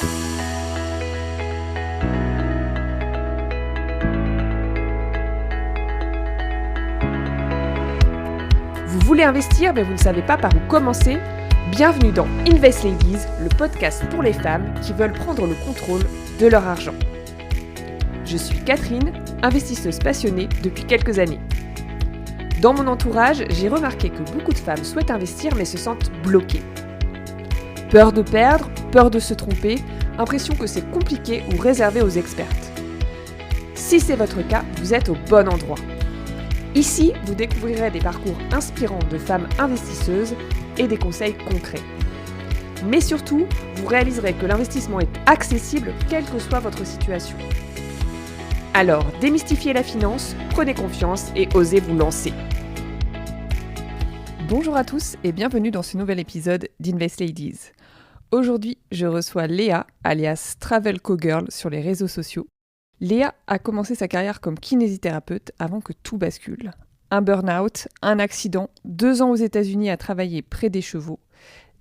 Vous voulez investir mais vous ne savez pas par où commencer? Bienvenue dans Invest Ladies, le podcast pour les femmes qui veulent prendre le contrôle de leur argent. Je suis Catherine, investisseuse passionnée depuis quelques années. Dans mon entourage, j'ai remarqué que beaucoup de femmes souhaitent investir mais se sentent bloquées. Peur de perdre, peur de se tromper, impression que c'est compliqué ou réservé aux expertes. Si c'est votre cas, vous êtes au bon endroit. Ici, vous découvrirez des parcours inspirants de femmes investisseuses et des conseils concrets. Mais surtout, vous réaliserez que l'investissement est accessible quelle que soit votre situation. Alors, démystifiez la finance, prenez confiance et osez vous lancer. Bonjour à tous et bienvenue dans ce nouvel épisode d'Invest Ladies. Aujourd'hui, je reçois Léa, alias Travel Cowgirl sur les réseaux sociaux. Léa a commencé sa carrière comme kinésithérapeute avant que tout bascule. Un burn-out, un accident, 2 ans aux États-Unis à travailler près des chevaux,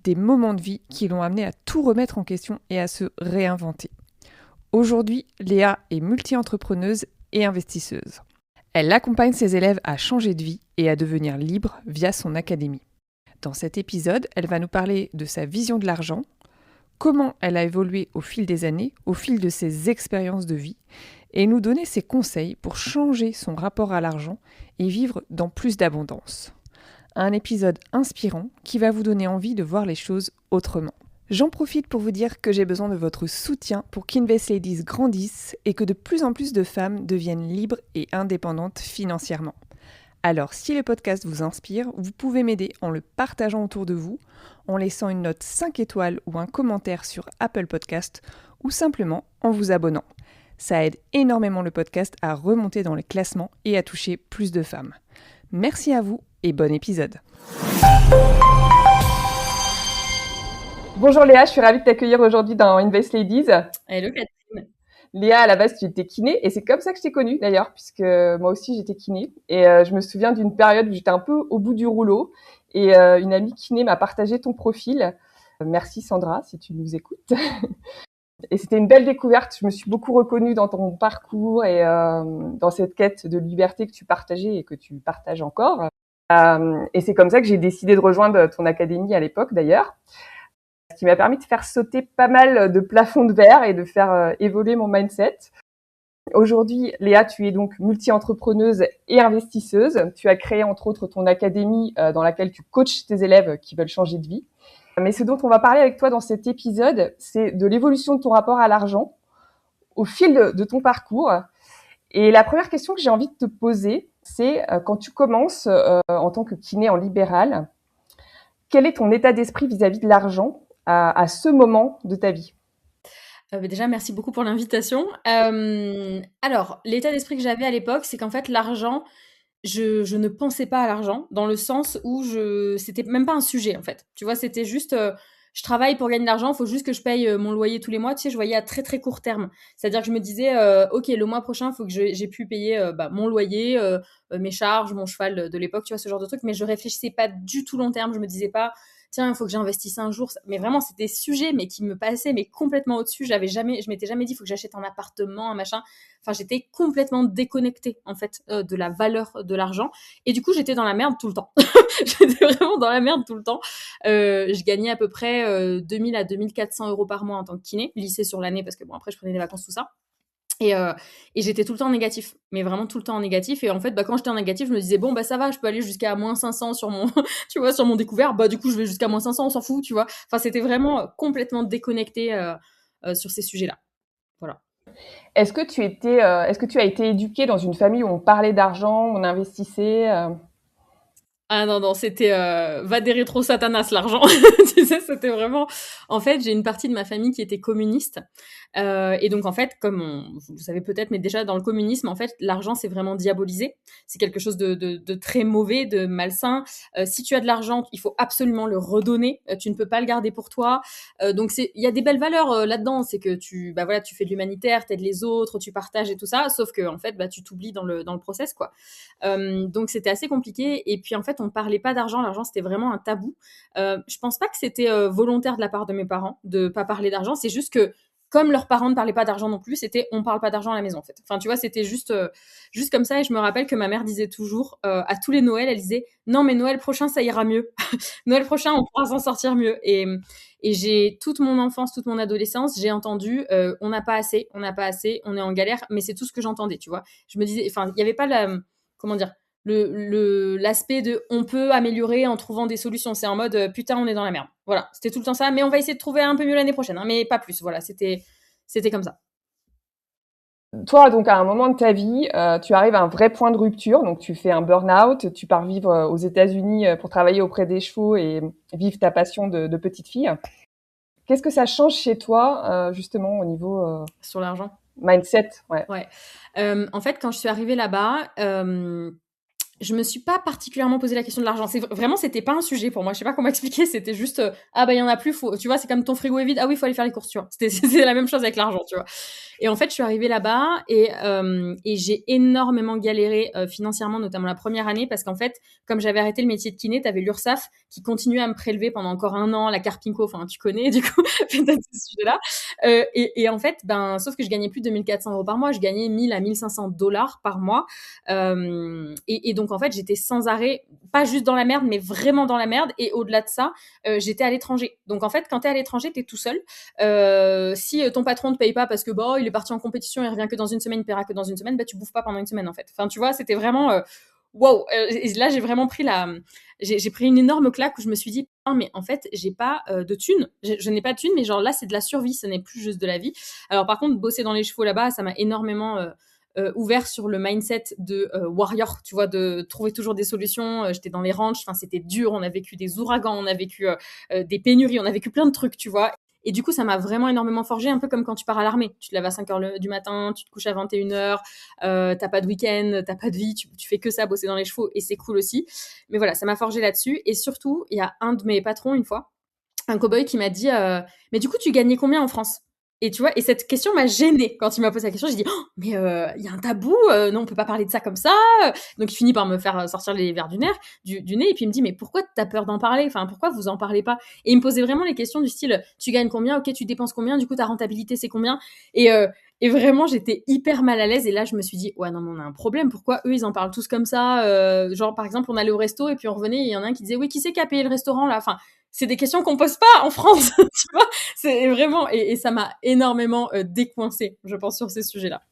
des moments de vie qui l'ont amenée à tout remettre en question et à se réinventer. Aujourd'hui, Léa est multi-entrepreneuse et investisseuse. Elle accompagne ses élèves à changer de vie et à devenir libre via son académie. Dans cet épisode, elle va nous parler de sa vision de l'argent, comment elle a évolué au fil des années, au fil de ses expériences de vie, et nous donner ses conseils pour changer son rapport à l'argent et vivre dans plus d'abondance. Un épisode inspirant qui va vous donner envie de voir les choses autrement. J'en profite pour vous dire que j'ai besoin de votre soutien pour qu'Invest Ladies grandisse et que de plus en plus de femmes deviennent libres et indépendantes financièrement. Alors, si le podcast vous inspire, vous pouvez m'aider en le partageant autour de vous, en laissant une note 5 étoiles ou un commentaire sur Apple Podcast ou simplement en vous abonnant. Ça aide énormément le podcast à remonter dans les classements et à toucher plus de femmes. Merci à vous et bon épisode. Bonjour Léa, je suis ravie de t'accueillir aujourd'hui dans Invest Ladies. Hello Catherine. Léa, à la base, tu étais kiné et c'est comme ça que je t'ai connue d'ailleurs, puisque moi aussi j'étais kiné. Et je me souviens d'une période où j'étais un peu au bout du rouleau et une amie kiné m'a partagé ton profil. Merci Sandra, si tu nous écoutes. Et c'était une belle découverte. Je me suis beaucoup reconnue dans ton parcours et dans cette quête de liberté que tu partageais et que tu partages encore. Et c'est comme ça que j'ai décidé de rejoindre ton académie à l'époque d'ailleurs. Ce qui m'a permis de faire sauter pas mal de plafonds de verre et de faire évoluer mon mindset. Aujourd'hui, Léa, tu es donc multi-entrepreneuse et investisseuse. Tu as créé entre autres ton académie dans laquelle tu coaches tes élèves qui veulent changer de vie. Mais ce dont on va parler avec toi dans cet épisode, c'est de l'évolution de ton rapport à l'argent au fil de ton parcours. Et la première question que j'ai envie de te poser, c'est quand tu commences en tant que kiné en libéral, quel est ton état d'esprit vis-à-vis de l'argent à ce moment de ta vie? Déjà, merci beaucoup pour l'invitation. Alors, l'état d'esprit que j'avais à l'époque, c'est qu'en fait, l'argent, je ne pensais pas à l'argent, dans le sens où c'était même pas un sujet, en fait. Tu vois, c'était juste, je travaille pour gagner de l'argent, il faut juste que je paye mon loyer tous les mois. Tu sais, je voyais à très, très court terme. C'est-à-dire que je me disais, OK, le mois prochain, il faut que j'ai pu payer mon loyer, mes charges, mon cheval de l'époque, tu vois, ce genre de truc. Mais je réfléchissais pas du tout long terme. Je me disais pas, tiens, il faut que j'investisse un jour. Mais vraiment, c'était des sujets mais qui me passaient mais complètement au-dessus. Je m'étais jamais dit, il faut que j'achète un appartement, un machin. Enfin, j'étais complètement déconnectée, en fait, de la valeur de l'argent. Et du coup, j'étais dans la merde tout le temps. J'étais vraiment dans la merde tout le temps. Je gagnais à peu près 2000 à 2400 euros par mois en tant que kiné, lycée sur l'année, parce que bon, après, je prenais des vacances, tout ça. Et j'étais tout le temps en négatif, mais vraiment tout le temps en négatif. Et en fait, quand j'étais en négatif, je me disais, bon, ça va, je peux aller jusqu'à moins 500 sur mon, tu vois, sur mon découvert. Du coup, je vais jusqu'à moins 500, on s'en fout, tu vois. Enfin, c'était vraiment complètement déconnecté sur ces sujets-là. Voilà. Est-ce que tu as été éduquée dans une famille où on parlait d'argent, on investissait Ah non, c'était va des rétro satanas l'argent. Tu sais, c'était vraiment... En fait, j'ai une partie de ma famille qui était communiste. Et donc, en fait, vous le savez peut-être, mais déjà, dans le communisme, en fait, l'argent, c'est vraiment diabolisé. C'est quelque chose de très mauvais, de malsain. Si tu as de l'argent, il faut absolument le redonner. Tu ne peux pas le garder pour toi. Donc, il y a des belles valeurs là-dedans. C'est que tu fais de l'humanitaire, t'aides les autres, tu partages et tout ça. Sauf que, en fait, tu t'oublies dans le process, quoi. Donc, c'était assez compliqué. Et puis, en fait, fait, on parlait pas d'argent. L'argent, c'était vraiment un tabou. Je pense pas que c'était volontaire de la part de mes parents de pas parler d'argent. C'est juste que comme leurs parents ne parlaient pas d'argent non plus, c'était on parle pas d'argent à la maison en fait. Enfin, tu vois, c'était juste comme ça. Et je me rappelle que ma mère disait toujours à tous les Noëls, elle disait non mais Noël prochain ça ira mieux. Noël prochain on pourra s'en sortir mieux. Et j'ai toute mon enfance, toute mon adolescence, j'ai entendu on n'a pas assez, on n'a pas assez, on est en galère. Mais c'est tout ce que j'entendais, tu vois. Je me disais, enfin, il y avait pas comment dire, l'aspect de on peut améliorer en trouvant des solutions. C'est en mode putain, on est dans la merde. Voilà, c'était tout le temps ça. Mais on va essayer de trouver un peu mieux l'année prochaine, hein, mais pas plus. Voilà, c'était comme ça. Toi, donc, à un moment de ta vie, tu arrives à un vrai point de rupture. Donc, tu fais un burn-out, tu pars vivre aux États-Unis pour travailler auprès des chevaux et vivre ta passion de petite fille. Qu'est-ce que ça change chez toi, justement, au niveau Sur l'argent. mindset? Ouais. Ouais. En fait, quand je suis arrivée là-bas, je me suis pas particulièrement posé la question de l'argent. Vraiment, c'était pas un sujet pour moi. Je sais pas comment expliquer. C'était juste, ah bah il y en a plus. Tu vois, c'est comme ton frigo est vide. Ah oui, il faut aller faire les courses. Tu vois. C'était la même chose avec l'argent. Tu vois. Et en fait, je suis arrivée là-bas et j'ai énormément galéré financièrement, notamment la première année, parce qu'en fait, comme j'avais arrêté le métier de kiné, t'avais l'URSSAF qui continuait à me prélever pendant encore un an, la Carpinco. Enfin, tu connais du coup peut-être ce sujet-là. Et en fait, sauf que je gagnais plus de 2 400 € par mois. Je gagnais 1000 à 1500 dollars par mois. Et donc en fait, j'étais sans arrêt, pas juste dans la merde, mais vraiment dans la merde. Et au-delà de ça, j'étais à l'étranger. Donc en fait, quand t'es à l'étranger, t'es tout seul. Si ton patron te paye pas parce que il est parti en compétition, il revient que dans une semaine, il paiera que dans une semaine, tu bouffes pas pendant une semaine en fait. Enfin, tu vois, c'était vraiment wow. Et là, j'ai vraiment j'ai pris une énorme claque où je me suis dit, ah, mais en fait, j'ai pas de thunes. Je n'ai pas de thunes, mais genre là, c'est de la survie, ce n'est plus juste de la vie. Alors par contre, bosser dans les chevaux là-bas, ça m'a énormément ouvert sur le mindset de warrior, tu vois, de trouver toujours des solutions. J'étais dans les ranchs, enfin c'était dur, on a vécu des ouragans, on a vécu des pénuries, on a vécu plein de trucs, tu vois. Et du coup, ça m'a vraiment énormément forgé, un peu comme quand tu pars à l'armée. Tu te lèves à 5 h du matin, tu te couches à 21 h, t'as pas de week-end, t'as pas de vie, tu fais que ça, bosser dans les chevaux, et c'est cool aussi. Mais voilà, ça m'a forgé là-dessus. Et surtout, il y a un de mes patrons, une fois, un cow-boy qui m'a dit mais du coup, tu gagnais combien en France? Et tu vois, et cette question m'a gênée quand il m'a posé la question. J'ai dit mais il y a un tabou, non, on peut pas parler de ça comme ça. Donc il finit par me faire sortir les verres du nez, et puis il me dit mais pourquoi t'as peur d'en parler? Enfin, pourquoi vous en parlez pas? Et il me posait vraiment les questions du style tu gagnes combien? Ok, tu dépenses combien? Du coup, ta rentabilité c'est combien? Et vraiment, j'étais hyper mal à l'aise. Et là, je me suis dit, ouais, non, mais on a un problème. Pourquoi eux, ils en parlent tous comme ça? Genre, par exemple, on allait au resto et puis on revenait et il y en a un qui disait, oui, qui c'est qui a payé le restaurant là? Enfin, c'est des questions qu'on pose pas en France, tu vois. C'est vraiment, et ça m'a énormément décoincée, je pense, sur ces sujets-là.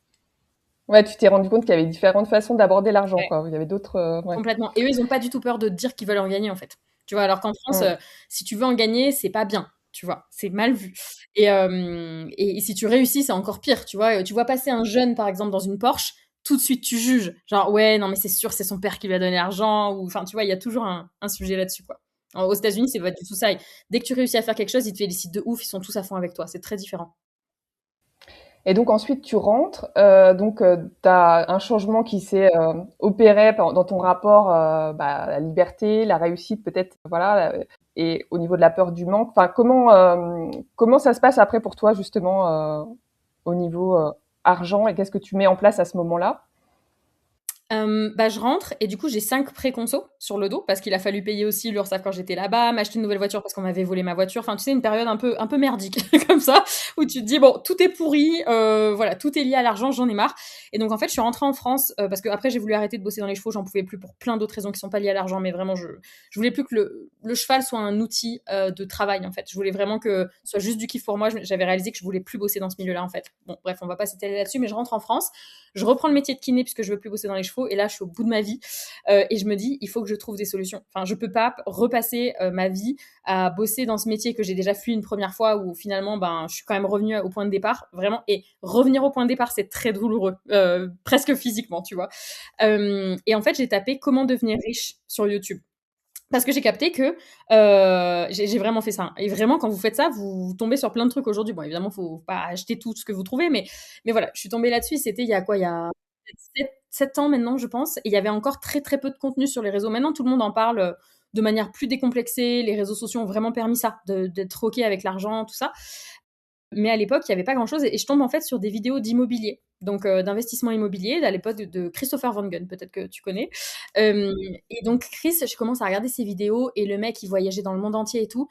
Ouais, tu t'es rendu compte qu'il y avait différentes façons d'aborder l'argent, Ouais, quoi. Il y avait d'autres, ouais. complètement. Et eux, ils ont pas du tout peur de dire qu'ils veulent en gagner, en fait. Tu vois, alors qu'en France, Mmh. si tu veux en gagner, c'est pas bien. Tu vois, c'est mal vu. Et si tu réussis, c'est encore pire. Tu vois, tu vois passer un jeune, par exemple, dans une Porsche, tout de suite tu juges. Genre, ouais, non, mais c'est sûr, c'est son père qui lui a donné l'argent. Ou, enfin, tu vois, il y a toujours un sujet là-dessus, quoi. Aux États-Unis, c'est pas du tout ça. Dès que tu réussis à faire quelque chose, ils te félicitent de ouf, ils sont tous à fond avec toi. C'est très différent. Et donc ensuite tu rentres, donc tu as un changement qui s'est opéré dans ton rapport à la liberté, la réussite peut-être, voilà, et au niveau de la peur du manque. Enfin, comment ça se passe après pour toi justement au niveau argent, et qu'est-ce que tu mets en place à ce moment-là? Je rentre et du coup, j'ai 5 pré-consos sur le dos parce qu'il a fallu payer aussi l'URSSAF quand j'étais là-bas, m'acheter une nouvelle voiture parce qu'on m'avait volé ma voiture. Enfin, tu sais, une période un peu merdique comme ça, où tu te dis: «Bon, tout est pourri, voilà, tout est lié à l'argent, j'en ai marre». Et donc en fait, je suis rentrée en France, parce qu'après j'ai voulu arrêter de bosser dans les chevaux, j'en pouvais plus pour plein d'autres raisons qui sont pas liées à l'argent, mais vraiment je voulais plus que le cheval soit un outil, de travail, en fait. Je voulais vraiment que ce soit juste du kiff pour moi. J'avais réalisé que je voulais plus bosser dans ce milieu-là, en fait. Bon, bref, on va pas s'étaler là-dessus, mais je rentre en France. Je reprends le métier de kiné puisque je veux plus bosser dans les chevaux, et là je suis au bout de ma vie, et je me dis il faut que je trouve des solutions. Enfin, je peux pas repasser ma vie à bosser dans ce métier que j'ai déjà fui une première fois, où finalement je suis quand même revenue au point de départ, vraiment. Et revenir au point de départ, c'est très douloureux, presque physiquement, tu vois. Et en fait, j'ai tapé comment devenir riche sur YouTube. Parce que j'ai capté que j'ai vraiment fait ça. Et vraiment, quand vous faites ça, vous tombez sur plein de trucs aujourd'hui. Bon, évidemment, faut pas acheter tout ce que vous trouvez, mais voilà, je suis tombée là-dessus. C'était il y a quoi? Il y a 7 ans maintenant, je pense. Et il y avait encore très très peu de contenu sur les réseaux. Maintenant, tout le monde en parle de manière plus décomplexée. Les réseaux sociaux ont vraiment permis ça, d'être OK avec l'argent, tout ça. Mais à l'époque, il n'y avait pas grand-chose et je tombe en fait sur des vidéos d'immobilier, donc d'investissement immobilier, à l'époque de Christopher Van Gun, peut-être que tu connais. Et donc Chris, je commence à regarder ses vidéos et le mec, il voyageait dans le monde entier et tout.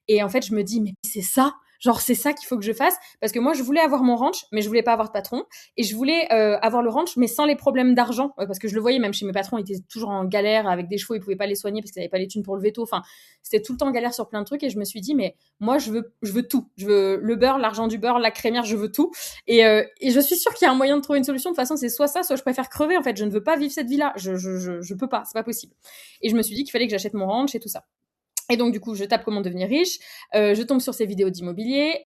Et en fait, je me dis, mais c'est ça, genre c'est ça qu'il faut que je fasse, parce que moi, je voulais avoir mon ranch, mais je voulais pas avoir de patron, et je voulais avoir le ranch, mais sans les problèmes d'argent, parce que je le voyais même chez mes patrons, ils étaient toujours en galère avec des chevaux, ils pouvaient pas les soigner parce qu'ils n'avaient pas les thunes pour le veto, enfin, c'était tout le temps galère sur plein de trucs, et je me suis dit, mais moi, je veux tout, je veux le beurre, l'argent du beurre, la crémière, je veux tout, et je suis sûre qu'il y a un moyen de trouver une solution. De toute façon, c'est soit ça, soit je préfère crever, en fait, je ne veux pas vivre cette vie-là, je peux pas, c'est pas possible. Et je me suis dit qu'il fallait que j'achète mon ranch et tout ça. Et donc, du coup, je tape comment devenir riche, je tombe sur ces vidéos d'immobilier,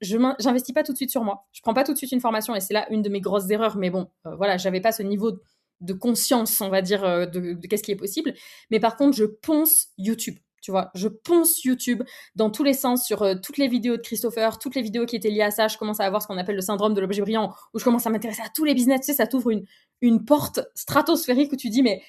j'investis pas tout de suite sur moi, je prends pas tout de suite une formation, et c'est là une de mes grosses erreurs, mais bon, voilà, j'avais pas ce niveau de conscience, on va dire, de qu'est-ce qui est possible. Mais par contre, je ponce YouTube. Tu vois, je ponce YouTube dans tous les sens sur toutes les vidéos de Christopher, toutes les vidéos qui étaient liées à ça. Je commence à avoir ce qu'on appelle le syndrome de l'objet brillant, où je commence à m'intéresser à tous les business. Tu sais, ça t'ouvre une porte stratosphérique où tu dis, mais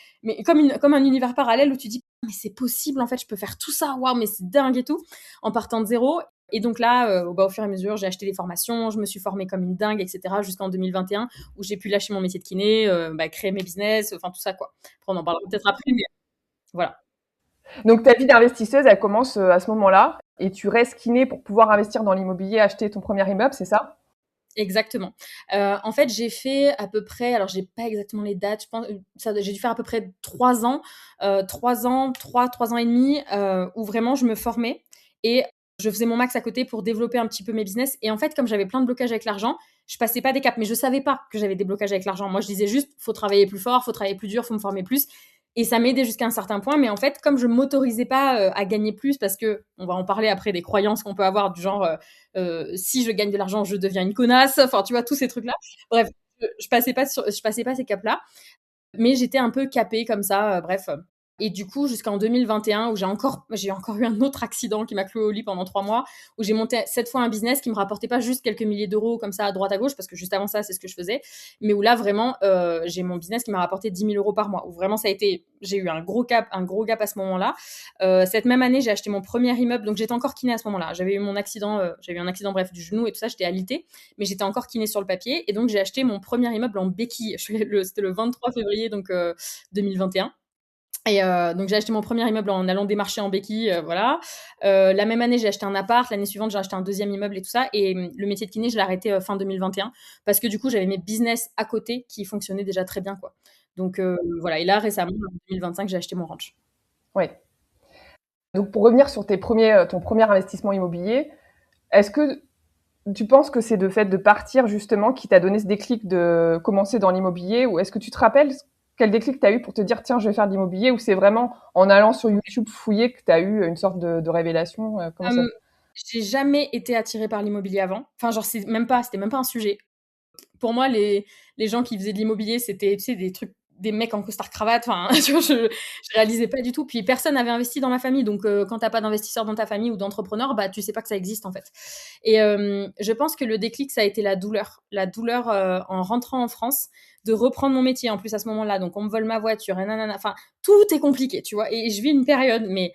comme un univers parallèle où tu dis, mais c'est possible, en fait, je peux faire tout ça, waouh, mais c'est dingue et tout, en partant de zéro. Et donc là, au fur et à mesure, j'ai acheté des formations, je me suis formée comme une dingue, etc., jusqu'en 2021, où j'ai pu lâcher mon métier de kiné, créer mes business, enfin tout ça, quoi. Après, on en parlera peut-être après, mais voilà. Donc ta vie d'investisseuse, elle commence à ce moment-là et tu restes kiné pour pouvoir investir dans l'immobilier, acheter ton premier immeuble, c'est ça? Exactement. En fait, j'ai fait à peu près, alors j'ai pas exactement les dates, je pense, j'ai dû faire à peu près 3 ans, 3 ans, 3 ans et demi, où vraiment je me formais et je faisais mon max à côté pour développer un petit peu mes business. Et en fait, comme j'avais plein de blocages avec l'argent, je passais pas des caps, mais je savais pas que j'avais des blocages avec l'argent. Moi, je disais juste, faut travailler plus fort, faut travailler plus dur, faut me former plus. Et ça m'aidait jusqu'à un certain point. Mais en fait, comme je m'autorisais pas à gagner plus, parce que on va en parler après des croyances qu'on peut avoir du genre, si je gagne de l'argent, je deviens une connasse. Enfin, tu vois, tous ces trucs-là. Bref, je passais pas ces caps-là, mais j'étais un peu capée comme ça. Bref. Et du coup, jusqu'en 2021, où j'ai encore eu un autre accident qui m'a cloué au lit pendant 3 mois, où j'ai monté 7 fois un business qui me rapportait pas juste quelques milliers d'euros comme ça à droite à gauche, parce que juste avant ça, c'est ce que je faisais, mais où là vraiment, j'ai mon business qui m'a rapporté 10 000 euros par mois. Où vraiment j'ai eu un gros gap à ce moment-là. Cette même année, j'ai acheté mon premier immeuble, donc j'étais encore kiné à ce moment-là. J'avais eu un accident, bref, du genou et tout ça, j'étais alitée, mais j'étais encore kiné sur le papier, et donc j'ai acheté mon premier immeuble en béquille. C'était le 23 février, donc 2021. Et donc j'ai acheté mon premier immeuble en allant démarcher en béquille, voilà. La même année, j'ai acheté un appart. L'année suivante, j'ai acheté un deuxième immeuble et tout ça. Et le métier de kiné, je l'ai arrêté fin 2021 parce que du coup, j'avais mes business à côté qui fonctionnaient déjà très bien, quoi. Donc voilà. Et là, récemment, en 2025, j'ai acheté mon ranch. Oui. Donc pour revenir sur ton premier investissement immobilier, est-ce que tu penses que c'est le fait de partir justement qui t'a donné ce déclic de commencer dans l'immobilier, ou est-ce que tu te rappelles quel déclic tu as eu pour te dire tiens, je vais faire de l'immobilier, ou c'est vraiment en allant sur YouTube fouiller que tu as eu une sorte de révélation? Comment ça... J'ai jamais été attirée par l'immobilier avant. Enfin, genre, c'était même pas un sujet. Pour moi, les gens qui faisaient de l'immobilier, c'était, tu sais, des trucs, des mecs en costard cravate. Enfin, tu vois, je réalisais pas du tout. Puis personne n'avait investi dans ma famille. Donc, quand t'as pas d'investisseur dans ta famille ou d'entrepreneur, bah, tu sais pas que ça existe, en fait. Et je pense que le déclic, ça a été la douleur. La douleur en rentrant en France, de reprendre mon métier en plus à ce moment-là. Donc, on me vole ma voiture, et nanana. Enfin, tout est compliqué, tu vois. Et je vis une période, mais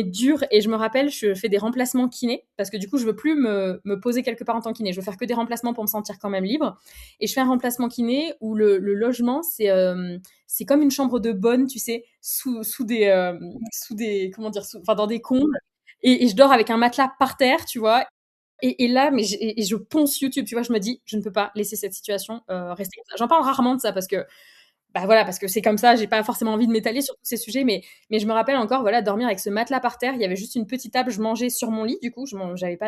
dure. Et je me rappelle, je fais des remplacements kiné parce que du coup, je veux plus me poser quelque part en tant que kiné. Je veux faire que des remplacements pour me sentir quand même libre. Et je fais un remplacement kiné où le logement, c'est comme une chambre de bonne, tu sais, sous des, comment dire, enfin, dans des combles. Et je dors avec un matelas par terre, tu vois. Et là, je ponce YouTube, tu vois, je me dis, je ne peux pas laisser cette situation rester comme ça. J'en parle rarement de ça parce que, bah voilà, parce que c'est comme ça, j'ai pas forcément envie de m'étaler sur tous ces sujets, mais je me rappelle encore, voilà, dormir avec ce matelas par terre. Il y avait juste une petite table, je mangeais sur mon lit, du coup, j'avais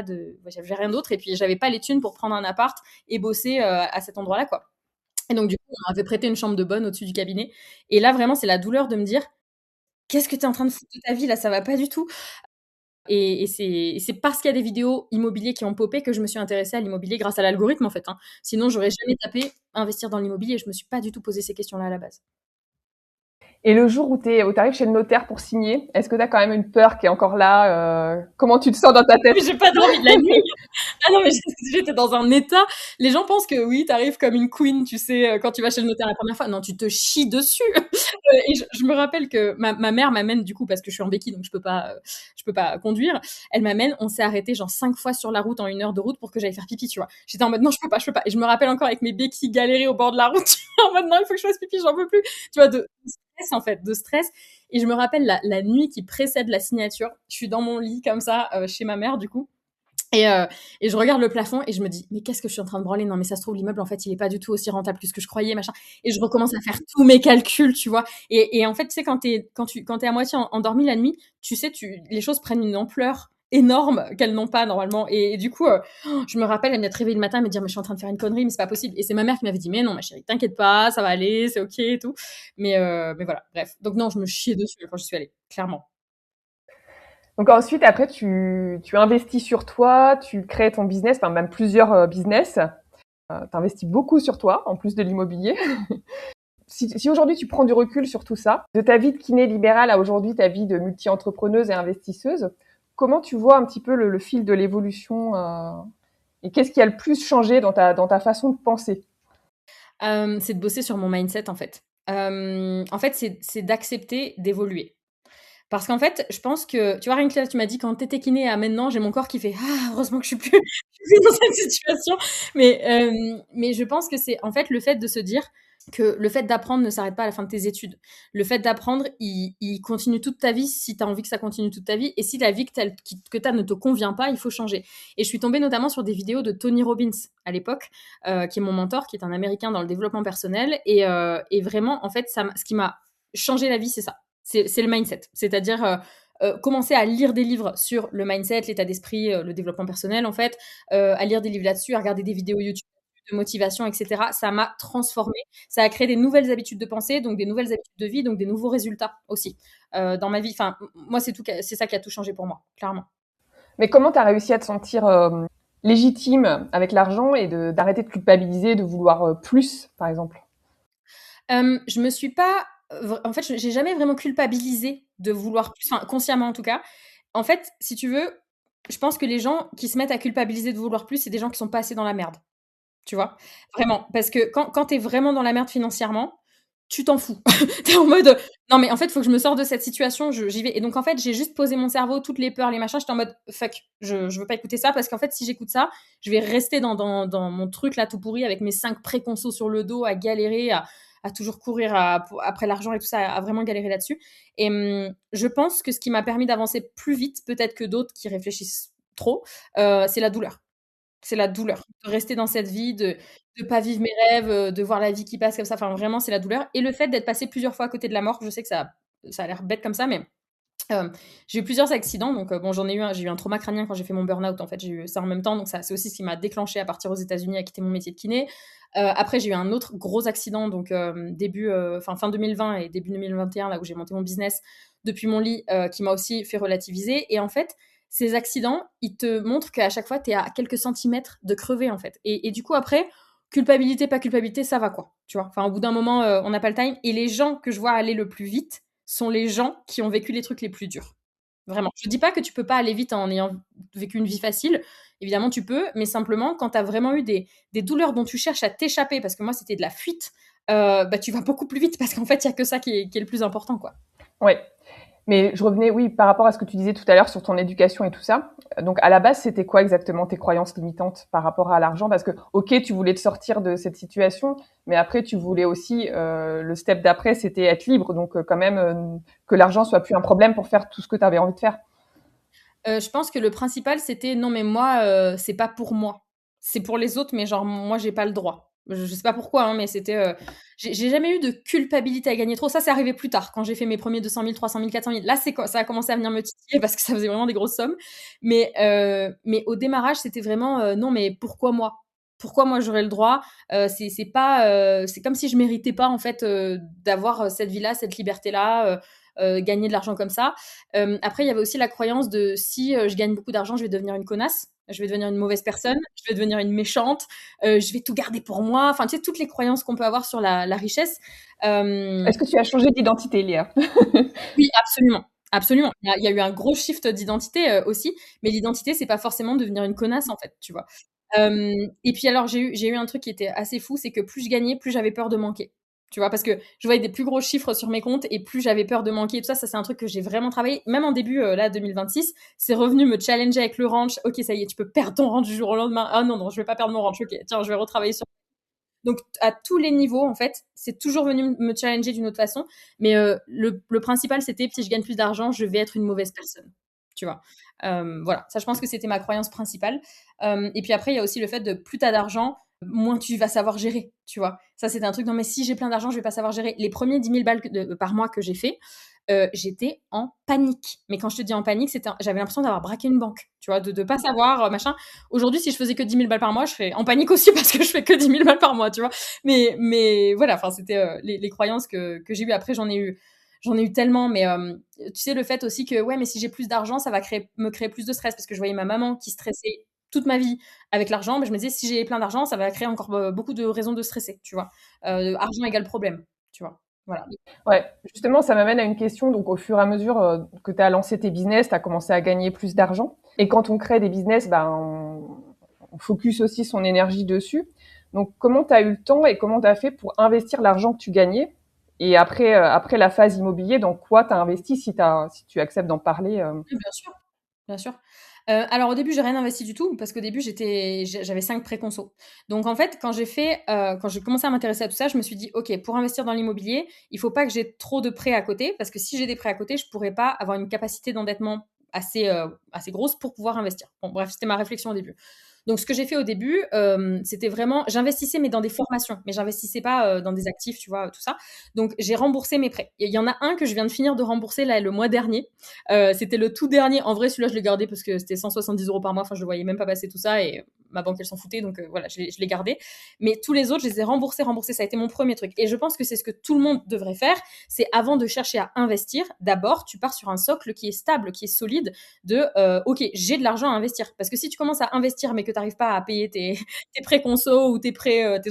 rien d'autre, et puis j'avais pas les thunes pour prendre un appart et bosser à cet endroit-là, quoi. Et donc, du coup, on m'avait prêté une chambre de bonne au-dessus du cabinet. Et là, vraiment, c'est la douleur de me dire, qu'est-ce que tu es en train de foutre de ta vie, là, ça va pas du tout. Et c'est parce qu'il y a des vidéos immobiliers qui ont popé que je me suis intéressée à l'immobilier grâce à l'algorithme, en fait, hein. Sinon, j'aurais jamais tapé investir dans l'immobilier, et je me suis pas du tout posé ces questions-là à la base. Et le jour où tu arrives chez le notaire pour signer, est-ce que tu as quand même une peur qui est encore là? Comment tu te sens dans ta tête? J'ai pas dormi de la nuit. Ah non, mais j'étais dans un état. Les gens pensent que oui, t'arrives comme une queen, tu sais, quand tu vas chez le notaire la première fois. Non, tu te chies dessus. Et je me rappelle que ma mère m'amène du coup parce que je suis en béquille, donc je peux pas conduire. Elle m'amène. On s'est arrêté genre 5 fois sur la route en 1 heure de route pour que j'aille faire pipi, tu vois. J'étais en mode non, je peux pas, je peux pas. Et je me rappelle encore avec mes béquilles galérer au bord de la route, en mode non, il faut que je fasse pipi, j'en peux plus. Tu vois, de stress en fait, de stress. Et je me rappelle la nuit qui précède la signature. Je suis dans mon lit comme ça chez ma mère du coup. Et je regarde le plafond et je me dis, mais qu'est-ce que je suis en train de branler? Non, mais ça se trouve, l'immeuble, en fait, il est pas du tout aussi rentable que ce que je croyais, machin. Et je recommence à faire tous mes calculs, tu vois. Et en fait, tu sais, quand t'es à moitié endormi la nuit, tu sais, les choses prennent une ampleur énorme qu'elles n'ont pas normalement. Et du coup, je me rappelle, elle m'être réveillée le matin, elle me dire, mais je suis en train de faire une connerie, mais c'est pas possible. Et c'est ma mère qui m'avait dit, mais non, ma chérie, t'inquiète pas, ça va aller, c'est ok et tout. Mais voilà, bref. Donc non, je me chiais dessus quand je suis allée, clairement. Donc ensuite, après, tu investis sur toi, tu crées ton business, enfin même plusieurs business. Tu investis beaucoup sur toi, en plus de l'immobilier. Si aujourd'hui tu prends du recul sur tout ça, de ta vie de kiné libérale à aujourd'hui ta vie de multi-entrepreneuse et investisseuse, comment tu vois un petit peu le fil de l'évolution et qu'est-ce qui a le plus changé dans ta façon de penser? C'est de bosser sur mon mindset, en fait. En fait, c'est d'accepter d'évoluer. Parce qu'en fait, je pense que tu vois, rien que là, tu m'as dit quand tu étais kiné à maintenant, j'ai mon corps qui fait: «Ah, heureusement que je suis plus je suis plus dans cette situation». Mais je pense que c'est en fait le fait de se dire que le fait d'apprendre ne s'arrête pas à la fin de tes études. Le fait d'apprendre, il continue toute ta vie si tu as envie que ça continue toute ta vie et si la vie que tu as ne te convient pas, il faut changer. Et je suis tombée notamment sur des vidéos de Tony Robbins à l'époque, qui est mon mentor, qui est un Américain dans le développement personnel et vraiment en fait ce qui m'a changé la vie, c'est ça. C'est le mindset. C'est-à-dire commencer à lire des livres sur le mindset, l'état d'esprit, le développement personnel, en fait, à lire des livres là-dessus, à regarder des vidéos YouTube de motivation, etc. Ça m'a transformée. Ça a créé des nouvelles habitudes de pensée, donc des nouvelles habitudes de vie, donc des nouveaux résultats aussi dans ma vie. Enfin, moi, c'est ça qui a tout changé pour moi, clairement. Mais comment tu as réussi à te sentir légitime avec l'argent et d'arrêter de culpabiliser, de vouloir plus, par exemple? Je me suis pas, en fait, j'ai jamais vraiment culpabilisé de vouloir plus, enfin, consciemment en tout cas. En fait, si tu veux, je pense que les gens qui se mettent à culpabiliser de vouloir plus, c'est des gens qui sont pas assez dans la merde. Tu vois? Vraiment, parce que quand tu es vraiment dans la merde financièrement, tu t'en fous. Tu es en mode: «Non mais en fait, il faut que je me sorte de cette situation, j'y vais» et donc en fait, j'ai juste posé mon cerveau, toutes les peurs, les machins, j'étais en mode: «Fuck, je veux pas écouter ça» parce qu'en fait, si j'écoute ça, je vais rester dans mon truc là tout pourri avec mes 5 préconços sur le dos, à galérer, à toujours courir après l'argent et tout ça, à vraiment galérer là-dessus et je pense que ce qui m'a permis d'avancer plus vite, peut-être que d'autres qui réfléchissent trop, c'est la douleur. C'est la douleur, de rester dans cette vie, de pas vivre mes rêves, de voir la vie qui passe comme ça, enfin vraiment c'est la douleur et le fait d'être passé plusieurs fois à côté de la mort. Je sais que ça a l'air bête comme ça, mais j'ai eu plusieurs accidents donc bon j'en ai eu un j'ai eu un trauma crânien quand j'ai fait mon burn-out en fait, j'ai eu ça en même temps donc ça c'est aussi ce qui m'a déclenché à partir aux États-Unis à quitter mon métier de kiné. Après j'ai eu un autre gros accident donc fin 2020 et début 2021 là où j'ai monté mon business depuis mon lit, qui m'a aussi fait relativiser et en fait, ces accidents, ils te montrent qu'à chaque fois tu es à quelques centimètres de crever en fait et du coup après, culpabilité, pas culpabilité, ça va quoi, tu vois? Enfin au bout d'un moment, on n'a pas le time et les gens que je vois aller le plus vite, sont les gens qui ont vécu les trucs les plus durs. Vraiment. Je dis pas que tu peux pas aller vite en ayant vécu une vie facile. Évidemment, tu peux, mais simplement, quand tu as vraiment eu des douleurs dont tu cherches à t'échapper, parce que moi, c'était de la fuite, bah, tu vas beaucoup plus vite parce qu'en fait, il y a que ça qui est le plus important, quoi. Ouais. Mais je revenais, oui, par rapport à ce que tu disais tout à l'heure sur ton éducation et tout ça. Donc, à la base, c'était quoi exactement tes croyances limitantes par rapport à l'argent? Parce que, ok, tu voulais te sortir de cette situation, mais après, tu voulais aussi, le step d'après, c'était être libre. Donc, quand même, que l'argent soit plus un problème pour faire tout ce que tu avais envie de faire. Je pense que le principal, c'était: «Non, mais moi, c'est pas pour moi. C'est pour les autres, mais genre moi, j'ai pas le droit». Je sais pas pourquoi, hein, mais c'était, j'ai jamais eu de culpabilité à gagner trop. Ça, c'est arrivé plus tard, quand j'ai fait mes premiers 200 000, 300 000, 400 000. Là, c'est quand ça a commencé à venir me titiller parce que ça faisait vraiment des grosses sommes. Mais au démarrage, c'était vraiment, «Non, mais pourquoi moi? Pourquoi moi j'aurais le droit?» C'est pas, c'est comme si je méritais pas en fait, d'avoir, cette vie-là, cette liberté-là, gagner de l'argent comme ça. Après, il y avait aussi la croyance de si je gagne beaucoup d'argent, je vais devenir une connasse, je vais devenir une mauvaise personne, je vais devenir une méchante, je vais tout garder pour moi. Enfin, tu sais, toutes les croyances qu'on peut avoir sur la richesse. Est-ce que tu as changé d'identité, Léa? Oui, absolument. Absolument. Il y a eu un gros shift d'identité, aussi, mais l'identité, c'est pas forcément devenir une connasse, en fait, tu vois? Et puis alors j'ai eu un truc qui était assez fou, c'est que plus je gagnais, plus j'avais peur de manquer. Tu vois? Parce que je voyais des plus gros chiffres sur mes comptes et plus j'avais peur de manquer et tout ça. Ça, c'est un truc que j'ai vraiment travaillé. Même en début, là, 2026, c'est revenu me challenger avec le ranch. OK, ça y est, tu peux perdre ton ranch du jour au lendemain. Ah non, non, je vais pas perdre mon ranch. OK, tiens, je vais retravailler sur. Donc à tous les niveaux, en fait, c'est toujours venu me challenger d'une autre façon. Mais le principal, c'était si je gagne plus d'argent, je vais être une mauvaise personne. Tu vois? Voilà, ça, je pense que c'était ma croyance principale. Et puis après, il y a aussi le fait de plus tu as d'argent, moins tu vas savoir gérer. Tu vois? Ça, c'était un truc, non, mais si j'ai plein d'argent, je vais pas savoir gérer. Les premiers 10 000 balles par mois que j'ai fait, j'étais en panique. Mais quand je te dis en panique, j'avais l'impression d'avoir braqué une banque. Tu vois? De pas savoir, machin. Aujourd'hui, si je faisais que 10 000 balles par mois, je serais en panique aussi parce que je fais que 10 000 balles par mois, tu vois. Mais voilà, enfin, c'était les croyances que j'ai eues. Après, j'en ai eu tellement, mais tu sais, le fait aussi que, ouais, mais si j'ai plus d'argent, ça va me créer plus de stress parce que je voyais ma maman qui stressait toute ma vie avec l'argent. Mais je me disais, si j'ai plein d'argent, ça va créer encore beaucoup de raisons de stresser, tu vois. Argent égale problème, tu vois. Voilà. Ouais, justement, ça m'amène à une question. Donc, au fur et à mesure que tu as lancé tes business, tu as commencé à gagner plus d'argent. Et quand on crée des business, on focus aussi son énergie dessus. Donc, comment tu as eu le temps et comment tu as fait pour investir l'argent que tu gagnais? Et après la phase immobilier, dans quoi tu as investi si tu acceptes d'en parler Oui, bien sûr, bien sûr. Alors au début, j'ai rien investi du tout parce qu'au début, j'avais 5 prêts conso. Donc en fait, quand j'ai commencé à m'intéresser à tout ça, je me suis dit: «OK, pour investir dans l'immobilier, il faut pas que j'ai trop de prêts à côté parce que si j'ai des prêts à côté, je pourrais pas avoir une capacité d'endettement assez grosse pour pouvoir investir». Bon bref, c'était ma réflexion au début. Donc ce que j'ai fait au début, c'était vraiment j'investissais mais dans des formations, mais j'investissais pas, dans des actifs, tu vois, tout ça. Donc j'ai remboursé mes prêts et il y en a un que je viens de finir de rembourser là le mois dernier. C'était le tout dernier. En vrai, celui-là, je l'ai gardé parce que c'était 170 € par mois. Enfin, je ne voyais même pas passer tout ça et ma banque, elle s'en foutait. Donc voilà, je l'ai gardé. Mais tous les autres, je les ai remboursés. Ça a été mon premier truc. Et je pense que c'est ce que tout le monde devrait faire. C'est avant de chercher à investir, d'abord, tu pars sur un socle qui est stable, qui est solide de OK, j'ai de l'argent à investir. Parce que si tu commences à investir mais que tu n'arrives pas à payer tes prêts conso ou tes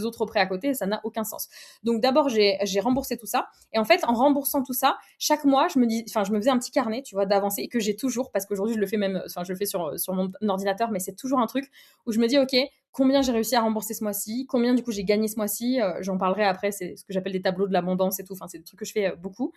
autres prêts à côté, ça n'a aucun sens. Donc d'abord, j'ai remboursé tout ça. Et en fait, en remboursant tout ça, chaque mois, je me faisais un petit carnet, tu vois, d'avancée et que j'ai toujours, parce qu'aujourd'hui, je le fais même, enfin, je le fais sur mon ordinateur, mais c'est toujours un truc où je me dis, OK, combien j'ai réussi à rembourser ce mois-ci, combien du coup j'ai gagné ce mois-ci, j'en parlerai après, c'est ce que j'appelle des tableaux de l'abondance et tout, enfin, c'est des trucs que je fais beaucoup.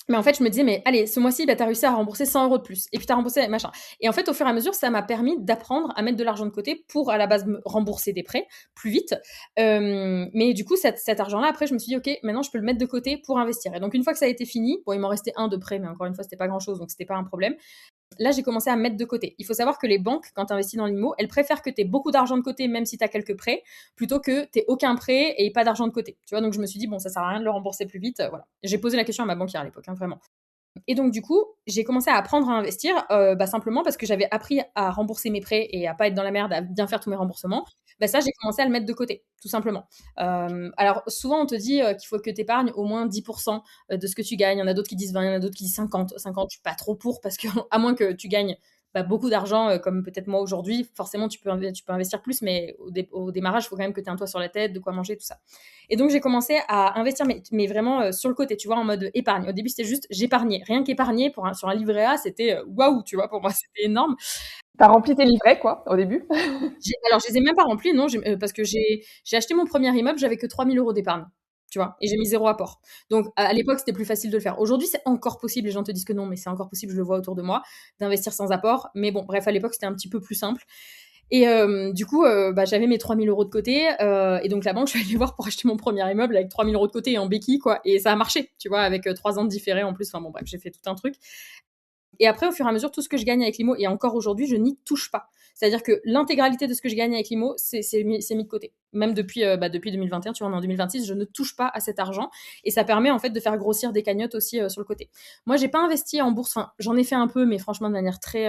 Mais en fait, je me disais, mais allez, ce mois-ci, bah, tu as réussi à rembourser 100 € de plus. Et puis tu as remboursé machin. Et en fait, au fur et à mesure, ça m'a permis d'apprendre à mettre de l'argent de côté pour, à la base, me rembourser des prêts plus vite. Mais du coup, cet argent-là, après, je me suis dit, OK, maintenant, je peux le mettre de côté pour investir. Et donc, une fois que ça a été fini, bon, il m'en restait un de prêt, mais encore une fois, c'était pas grand-chose, donc c'était pas un problème. Là, j'ai commencé à mettre de côté. Il faut savoir que les banques, quand tu investis dans l'IMO, elles préfèrent que tu aies beaucoup d'argent de côté, même si tu as quelques prêts, plutôt que tu aucun prêt et pas d'argent de côté. Tu vois, donc je me suis dit, bon, ça sert à rien de le rembourser plus vite. Voilà. J'ai posé la question à ma banquière à l'époque, hein, vraiment. Et donc du coup, j'ai commencé à apprendre à investir, simplement parce que j'avais appris à rembourser mes prêts et à pas être dans la merde, à bien faire tous mes remboursements. Ça, j'ai commencé à le mettre de côté, tout simplement. Alors souvent, on te dit, qu'il faut que tu épargnes au moins 10 de ce que tu gagnes. Il y en a d'autres qui disent 20, il y en a d'autres qui disent 50. 50, je suis pas trop pour parce que à moins que tu gagnes, beaucoup d'argent, comme peut-être moi aujourd'hui, forcément tu peux investir plus, mais au démarrage, il faut quand même que tu aies un toit sur la tête, de quoi manger, tout ça. Et donc j'ai commencé à investir, mais vraiment sur le côté, tu vois, en mode épargne. Au début, c'était juste j'épargnais. Rien qu'épargner sur un livret A, c'était waouh, tu vois, pour moi, c'était énorme. Tu as rempli tes livrets, quoi, au début? Alors, je les ai même pas remplis, non, parce que j'ai acheté mon premier immeuble, j'avais que 3 000 € d'épargne, tu vois, et j'ai mis zéro apport. Donc, à l'époque, c'était plus facile de le faire. Aujourd'hui, c'est encore possible, les gens te disent que non, mais c'est encore possible, je le vois autour de moi, d'investir sans apport. Mais bon, bref, à l'époque, c'était un petit peu plus simple. Et du coup, j'avais mes 3 000 € de côté. Et donc, la banque, je suis allée voir pour acheter mon premier immeuble avec 3 000 € de côté et en béquille, quoi. Et ça a marché, tu vois, avec 3 ans de différé en plus. Enfin bon, bref, j'ai fait tout un truc. Et après, au fur et à mesure, tout ce que je gagne avec l'IMO, et encore aujourd'hui, je n'y touche pas. C'est-à-dire que l'intégralité de ce que je gagne avec l'IMO, c'est mis de côté. Même depuis 2021, tu vois, on est en 2026, je ne touche pas à cet argent. Et ça permet en fait de faire grossir des cagnottes aussi sur le côté. Moi, j'ai pas investi en bourse. Enfin, j'en ai fait un peu, mais franchement, de manière très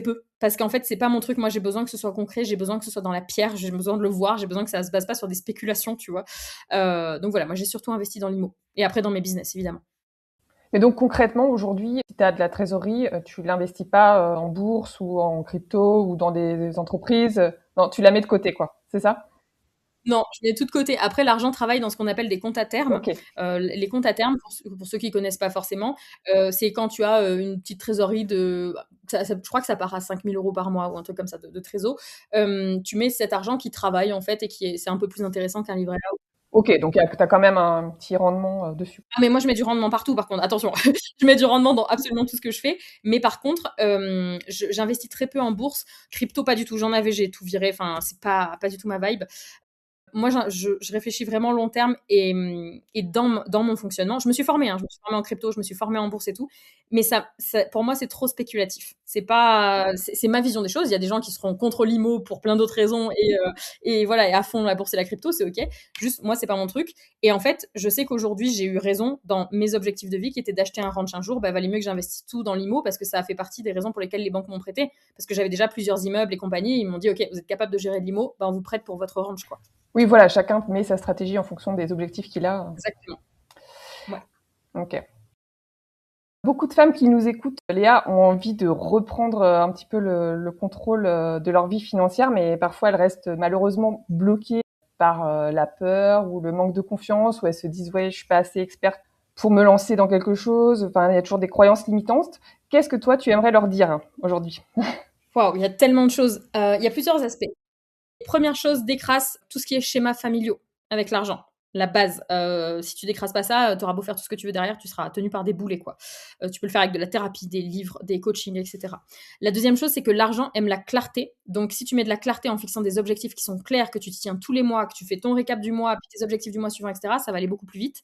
peu. Parce qu'en fait, c'est pas mon truc. Moi, j'ai besoin que ce soit concret, j'ai besoin que ce soit dans la pierre, j'ai besoin de le voir, j'ai besoin que ça se base pas sur des spéculations, tu vois. Donc voilà, moi, j'ai surtout investi dans l'IMO. Et après, dans mes business, évidemment. Mais donc concrètement, aujourd'hui, si tu as de la trésorerie, tu l'investis pas en bourse ou en crypto ou dans des entreprises. Non, tu la mets de côté, quoi. C'est ça? Non, je mets tout de côté. Après, l'argent travaille dans ce qu'on appelle des comptes à terme. Ok. Les comptes à terme, pour ceux qui connaissent pas forcément, c'est quand tu as une petite trésorerie de, je crois que ça part à 5 000 euros par mois ou un truc comme ça de trésor. Tu mets cet argent qui travaille en fait et c'est un peu plus intéressant qu'un livret A. Ok, donc tu as quand même un petit rendement dessus. Ah, mais moi, je mets du rendement partout, par contre. Attention, je mets du rendement dans absolument tout ce que je fais. Mais par contre, j'investis très peu en bourse. Crypto, pas du tout. J'en avais, j'ai tout viré. Enfin, c'est pas du tout ma vibe. Moi, je réfléchis vraiment long terme et dans mon fonctionnement. Je me suis formée, hein, je me suis formée en crypto, je me suis formée en bourse et tout. Mais pour moi, c'est trop spéculatif. C'est ma vision des choses. Il y a des gens qui seront contre l'IMO pour plein d'autres raisons et voilà, et à fond la bourse et la crypto, c'est ok. Juste, moi, c'est pas mon truc. Et en fait, je sais qu'aujourd'hui, j'ai eu raison dans mes objectifs de vie qui étaient d'acheter un ranch un jour. Bah, valait mieux que j'investisse tout dans l'IMO parce que ça a fait partie des raisons pour lesquelles les banques m'ont prêté. Parce que j'avais déjà plusieurs immeubles et compagnie. Ils m'ont dit, ok, vous êtes capable de gérer de l'IMO, bah, on vous prête pour votre ranch, quoi. Oui, voilà, chacun met sa stratégie en fonction des objectifs qu'il a. Exactement. Ouais. Ok. Beaucoup de femmes qui nous écoutent, Léa, ont envie de reprendre un petit peu le contrôle de leur vie financière, mais parfois elles restent malheureusement bloquées par la peur ou le manque de confiance, où elles se disent ouais, je suis pas assez experte pour me lancer dans quelque chose. Enfin, il y a toujours des croyances limitantes. Qu'est-ce que toi tu aimerais leur dire aujourd'hui? Waouh, il y a tellement de choses. Il y a plusieurs aspects. Première chose, décrasse tout ce qui est schémas familiaux avec l'argent. La base. Si tu décrasses pas ça, tu auras beau faire tout ce que tu veux derrière, tu seras tenu par des boulets, quoi. Tu peux le faire avec de la thérapie, des livres, des coachings, etc. La deuxième chose, c'est que l'argent aime la clarté. Donc, si tu mets de la clarté en fixant des objectifs qui sont clairs, que tu te tiens tous les mois, que tu fais ton récap du mois, puis tes objectifs du mois suivant, etc., ça va aller beaucoup plus vite.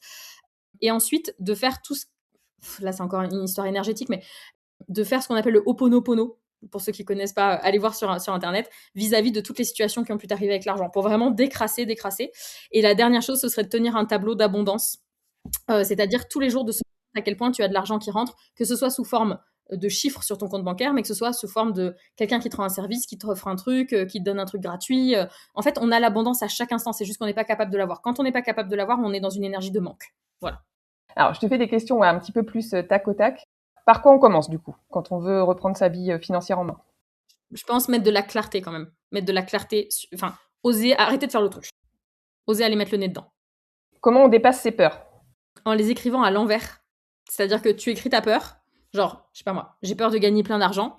Et ensuite, de faire tout ce... Là, c'est encore une histoire énergétique, mais de faire ce qu'on appelle le Ho'oponopono. Pour ceux qui ne connaissent pas, allez voir sur Internet, vis-à-vis de toutes les situations qui ont pu t'arriver avec l'argent, pour vraiment décrasser. Et la dernière chose, ce serait de tenir un tableau d'abondance, c'est-à-dire tous les jours de se à quel point tu as de l'argent qui rentre, que ce soit sous forme de chiffres sur ton compte bancaire, mais que ce soit sous forme de quelqu'un qui te rend un service, qui te offre un truc, qui te donne un truc gratuit. En fait, on a l'abondance à chaque instant, c'est juste qu'on n'est pas capable de l'avoir. Quand on n'est pas capable de l'avoir, on est dans une énergie de manque. Voilà. Alors, je te fais des questions un petit peu plus tac au tac. Par quoi on commence du coup, quand on veut reprendre sa vie financière en main? Je pense mettre de la clarté quand même. Mettre de la clarté, enfin, oser, arrêter de faire l'autruche. Oser aller mettre le nez dedans. Comment on dépasse ses peurs? En les écrivant à l'envers. C'est-à-dire que tu écris ta peur, genre, je sais pas moi, j'ai peur de gagner plein d'argent,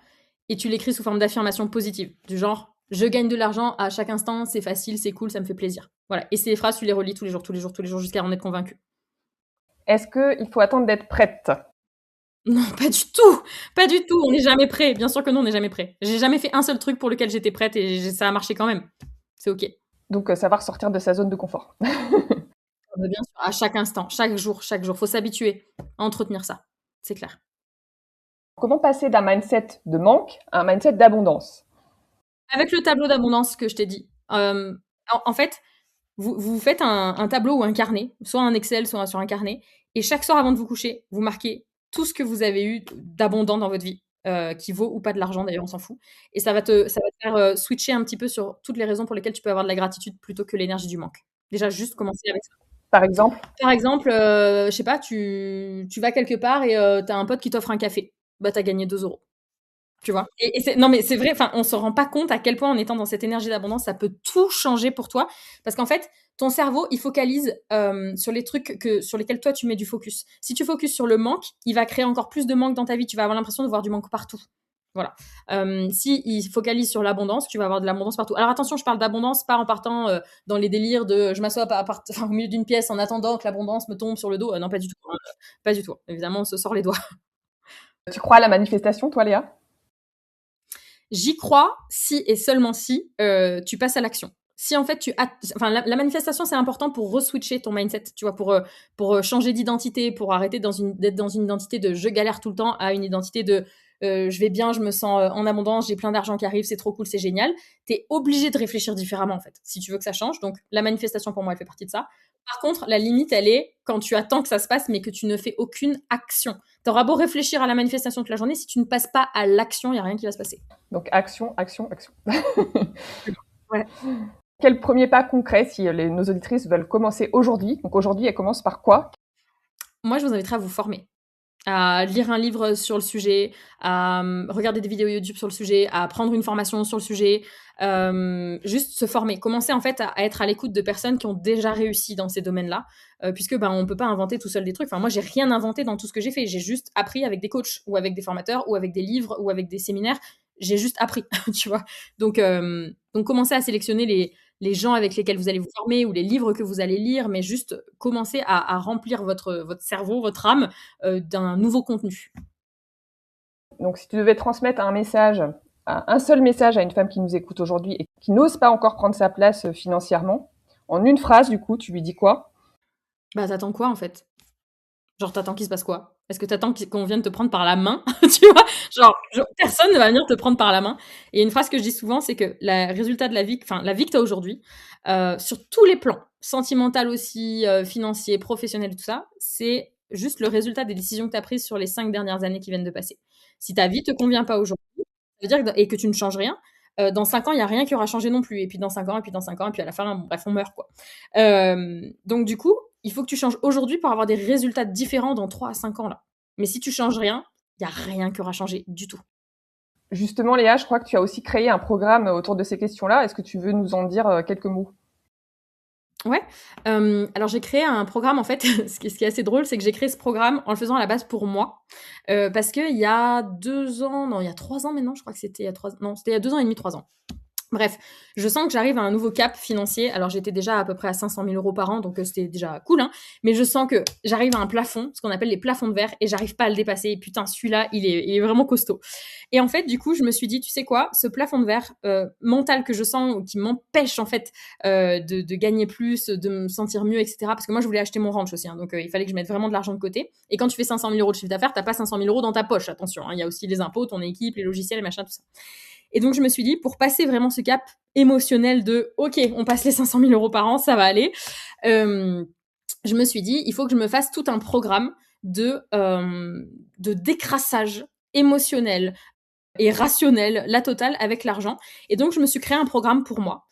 et tu l'écris sous forme d'affirmation positive, du genre, je gagne de l'argent à chaque instant, c'est facile, c'est cool, ça me fait plaisir. Voilà. Et ces phrases, tu les relis tous les jours, jusqu'à en être convaincu. Est-ce qu'il faut attendre d'être prête? Non, pas du tout. Pas du tout. On n'est jamais prêt. Bien sûr que non, on n'est jamais prêt. J'ai jamais fait un seul truc pour lequel j'étais prête et ça a marché quand même. C'est ok. Donc, savoir sortir de sa zone de confort. Bien sûr, à chaque instant, chaque jour. Faut s'habituer à entretenir ça. C'est clair. Comment passer d'un mindset de manque à un mindset d'abondance? Avec le tableau d'abondance que je t'ai dit. En fait, vous faites un tableau ou un carnet, soit un Excel, soit sur un carnet, et chaque soir avant de vous coucher, vous marquez tout ce que vous avez eu d'abondant dans votre vie, qui vaut ou pas de l'argent d'ailleurs, on s'en fout. Et ça va te faire switcher un petit peu sur toutes les raisons pour lesquelles tu peux avoir de la gratitude plutôt que l'énergie du manque. Déjà, juste commencer avec ça. Par exemple? Par exemple, je sais pas, tu vas quelque part et tu as un pote qui t'offre un café. Bah, tu as gagné 2 euros. Tu vois? Et non, mais c'est vrai, enfin, on se rend pas compte à quel point en étant dans cette énergie d'abondance, ça peut tout changer pour toi. Parce qu'en fait, ton cerveau, il focalise sur les trucs sur lesquels toi, tu mets du focus. Si tu focuses sur le manque, il va créer encore plus de manque dans ta vie. Tu vas avoir l'impression de voir du manque partout. Voilà. Si il focalise sur l'abondance, tu vas avoir de l'abondance partout. Alors attention, je parle d'abondance, pas en partant dans les délires de je m'assois au milieu d'une pièce en attendant que l'abondance me tombe sur le dos. Non, pas du tout. Pas du tout. Évidemment, on se sort les doigts. Tu crois à la manifestation, toi, Léa? J'y crois si et seulement si tu passes à l'action. Si en fait la manifestation, c'est important pour re-switcher ton mindset, tu vois, pour changer d'identité, pour arrêter d'être dans une identité de je galère tout le temps à une identité de je vais bien, je me sens en abondance, j'ai plein d'argent qui arrive, c'est trop cool, c'est génial. T'es obligé de réfléchir différemment en fait, si tu veux que ça change. Donc la manifestation pour moi, elle fait partie de ça. Par contre, la limite, elle est quand tu attends que ça se passe, mais que tu ne fais aucune action. T'auras beau réfléchir à la manifestation toute la journée, si tu ne passes pas à l'action, il n'y a rien qui va se passer. Donc, action, action, action. Ouais. Quel premier pas concret si nos auditrices veulent commencer aujourd'hui? Donc, aujourd'hui, elles commencent par quoi? Moi, je vous inviterais à vous former. à lire un livre sur le sujet, à regarder des vidéos YouTube sur le sujet, à prendre une formation sur le sujet, juste se former. Commencer en fait à être à l'écoute de personnes qui ont déjà réussi dans ces domaines-là, puisque ben on peut pas inventer tout seul des trucs. Enfin moi j'ai rien inventé dans tout ce que j'ai fait. J'ai juste appris avec des coachs ou avec des formateurs ou avec des livres ou avec des séminaires. J'ai juste appris, tu vois. Donc commencez à sélectionner les gens avec lesquels vous allez vous former ou les livres que vous allez lire, mais juste commencer à remplir votre cerveau, votre âme d'un nouveau contenu. Donc, si tu devais transmettre un seul message à une femme qui nous écoute aujourd'hui et qui n'ose pas encore prendre sa place financièrement, en une phrase, du coup, tu lui dis quoi? Bah, t'attends quoi en fait? Genre, t'attends qu'il se passe quoi? Est-ce que t'attends qu'on vienne te prendre par la main? Tu vois? Genre, personne ne va venir te prendre par la main. Et une phrase que je dis souvent, c'est que le résultat de la vie, enfin, la vie que t'as aujourd'hui, sur tous les plans, sentimental aussi, financier, professionnel, tout ça, c'est juste le résultat des décisions que t'as prises sur les 5 dernières années qui viennent de passer. Si ta vie te convient pas aujourd'hui, ça veut dire et que tu ne changes rien, dans 5 ans, il y a rien qui aura changé non plus. Et puis dans 5 ans, et puis dans 5 ans, et puis à la fin, bref, on meurt, quoi. Donc du coup, il faut que tu changes aujourd'hui pour avoir des résultats différents dans 3 à 5 ans là. Mais si tu changes rien, il y a rien qui aura changé du tout. Justement, Léa, je crois que tu as aussi créé un programme autour de ces questions-là. Est-ce que tu veux nous en dire quelques mots? Ouais, alors j'ai créé un programme en fait, ce qui est assez drôle, c'est que j'ai créé ce programme en le faisant à la base pour moi, parce qu'il y a 2 ans, non, il y a 3 ans maintenant, je crois que c'était il y a 3 non, c'était il y a 2 ans et demi, 3 ans. Bref, je sens que j'arrive à un nouveau cap financier. Alors, j'étais déjà à peu près à 500 000 euros par an, donc c'était déjà cool, hein. Mais je sens que j'arrive à un plafond, ce qu'on appelle les plafonds de verre, et j'arrive pas à le dépasser. Et putain, celui-là, il est vraiment costaud. Et en fait, du coup, je me suis dit, tu sais quoi, ce plafond de verre mental que je sens, qui m'empêche en fait de gagner plus, de me sentir mieux, etc. Parce que moi, je voulais acheter mon ranch aussi, hein, donc il fallait que je mette vraiment de l'argent de côté. Et quand tu fais 500 000 euros de chiffre d'affaires, t'as pas 500 000 euros dans ta poche, attention, hein. Il y a aussi les impôts, ton équipe, les logiciels, les machins, tout ça. Et donc, je me suis dit, pour passer vraiment ce cap émotionnel de OK, on passe les 500 000 euros par an, ça va aller. Je me suis dit, il faut que je me fasse tout un programme de décrassage émotionnel et rationnel, la totale, avec l'argent. Et donc, je me suis créé un programme pour moi.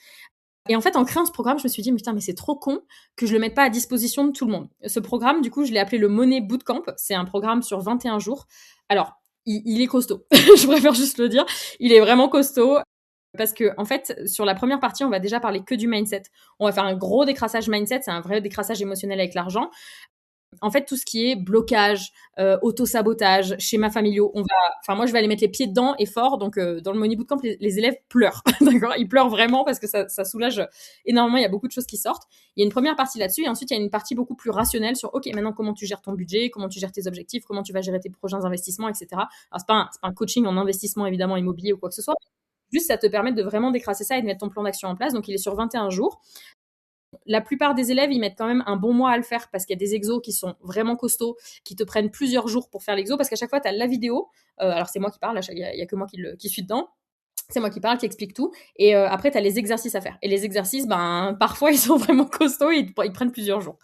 Et en fait, en créant ce programme, je me suis dit, putain, mais c'est trop con que je le mette pas à disposition de tout le monde. Ce programme, du coup, je l'ai appelé le Money Bootcamp. C'est un programme sur 21 jours. Alors, il est costaud. Je préfère juste le dire. Il est vraiment costaud. Parce que, en fait, sur la première partie, on va déjà parler que du mindset. On va faire un gros décrassage mindset. C'est un vrai décrassage émotionnel avec l'argent. En fait, tout ce qui est blocage, auto-sabotage, schémas familiaux, enfin, moi, je vais aller mettre les pieds dedans et fort. Donc, dans le Money Bootcamp, les élèves pleurent. D'accord? Ils pleurent vraiment parce que ça soulage énormément. Il y a beaucoup de choses qui sortent. Il y a une première partie là-dessus. Et ensuite, il y a une partie beaucoup plus rationnelle sur, OK, maintenant, comment tu gères ton budget, comment tu gères tes objectifs, comment tu vas gérer tes prochains investissements, etc. Alors, c'est pas un coaching en investissement, évidemment, immobilier ou quoi que ce soit. Juste, ça te permet de vraiment décrasser ça et de mettre ton plan d'action en place. Donc, il est sur 21 jours. La plupart des élèves, ils mettent quand même un bon mois à le faire parce qu'il y a des exos qui sont vraiment costauds, qui te prennent plusieurs jours pour faire l'exo parce qu'à chaque fois, tu as la vidéo. Alors, c'est moi qui parle, il y a que moi qui suis dedans. C'est moi qui parle, qui explique tout. Et après, tu as les exercices à faire. Et les exercices, ben, parfois, ils sont vraiment costauds et ils prennent plusieurs jours.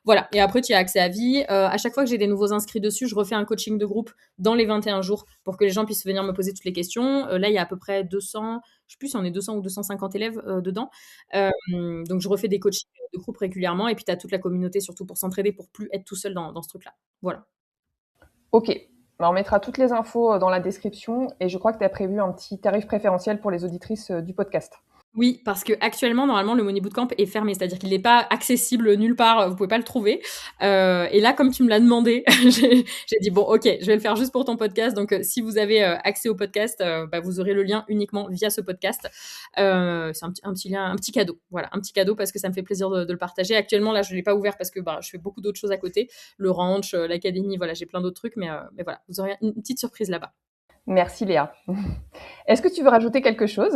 Voilà. Et après, tu as accès à vie. À chaque fois que j'ai des nouveaux inscrits dessus, je refais un coaching de groupe dans les 21 jours pour que les gens puissent venir me poser toutes les questions. Là, il y a à peu près 200, je sais plus si on est 200 ou 250 élèves dedans. Donc, je refais des coachings de groupe régulièrement. Et puis, tu as toute la communauté, surtout pour s'entraider, pour plus être tout seul dans ce truc-là. Voilà. Ok. On mettra toutes les infos dans la description et je crois que tu as prévu un petit tarif préférentiel pour les auditrices du podcast. Oui, parce que actuellement, normalement, le Money Bootcamp est fermé, c'est-à-dire qu'il n'est pas accessible nulle part, vous pouvez pas le trouver. Et là, comme tu me l'as demandé, j'ai dit bon, ok, je vais le faire juste pour ton podcast. Donc, si vous avez accès au podcast, vous aurez le lien uniquement via ce podcast. C'est un petit lien, un petit cadeau. Voilà, un petit cadeau parce que ça me fait plaisir de le partager. Actuellement, là, je l'ai pas ouvert parce que je fais beaucoup d'autres choses à côté, le ranch, l'académie, voilà, j'ai plein d'autres trucs, mais voilà, vous aurez une petite surprise là-bas. Merci Léa. Est-ce que tu veux rajouter quelque chose ?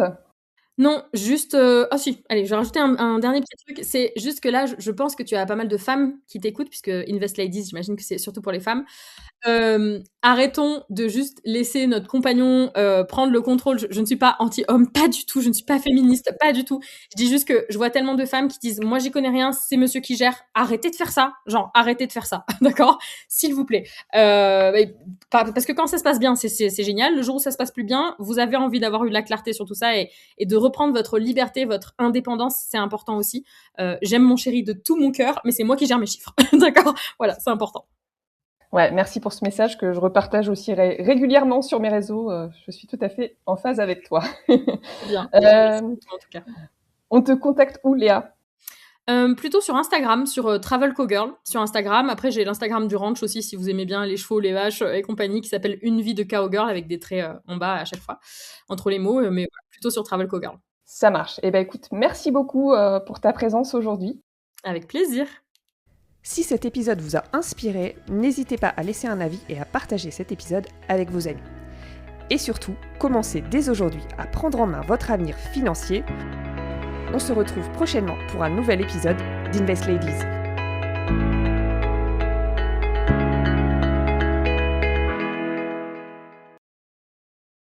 Non, juste, ah si, allez, je vais rajouter un dernier petit truc. C'est juste que là, je pense que tu as pas mal de femmes qui t'écoutent puisque Invest Ladies, j'imagine que c'est surtout pour les femmes. Arrêtons de juste laisser notre compagnon prendre le contrôle. Je ne suis pas anti-homme, pas du tout. Je ne suis pas féministe, pas du tout. Je dis juste que je vois tellement de femmes qui disent moi j'y connais rien, c'est monsieur qui gère. Arrêtez de faire ça, genre arrêtez de faire ça, d'accord, s'il vous plaît. Parce que quand ça se passe bien, c'est génial. Le jour où ça se passe plus bien, vous avez envie d'avoir eu de la clarté sur tout ça et de reprendre votre liberté, votre indépendance, c'est important aussi. J'aime mon chéri de tout mon cœur, mais c'est moi qui gère mes chiffres, d'accord. Voilà, c'est important. Ouais, merci pour ce message que je repartage aussi régulièrement sur mes réseaux. Je suis tout à fait en phase avec toi. Très bien. Merci Euh, beaucoup en tout cas. on te contacte où, Léa? Plutôt sur Instagram, sur Travel Cowgirl, sur Instagram. Après, j'ai l'Instagram du ranch aussi, si vous aimez bien les chevaux, les vaches et compagnie, qui s'appelle Une vie de cowgirl avec des traits en bas à chaque fois, entre les mots, mais voilà, plutôt sur Travel Cowgirl. Ça marche. Eh ben, écoute, merci beaucoup pour ta présence aujourd'hui. Avec plaisir. Si cet épisode vous a inspiré, n'hésitez pas à laisser un avis et à partager cet épisode avec vos amis. Et surtout, commencez dès aujourd'hui à prendre en main votre avenir financier. On se retrouve prochainement pour un nouvel épisode d'Invest Ladies.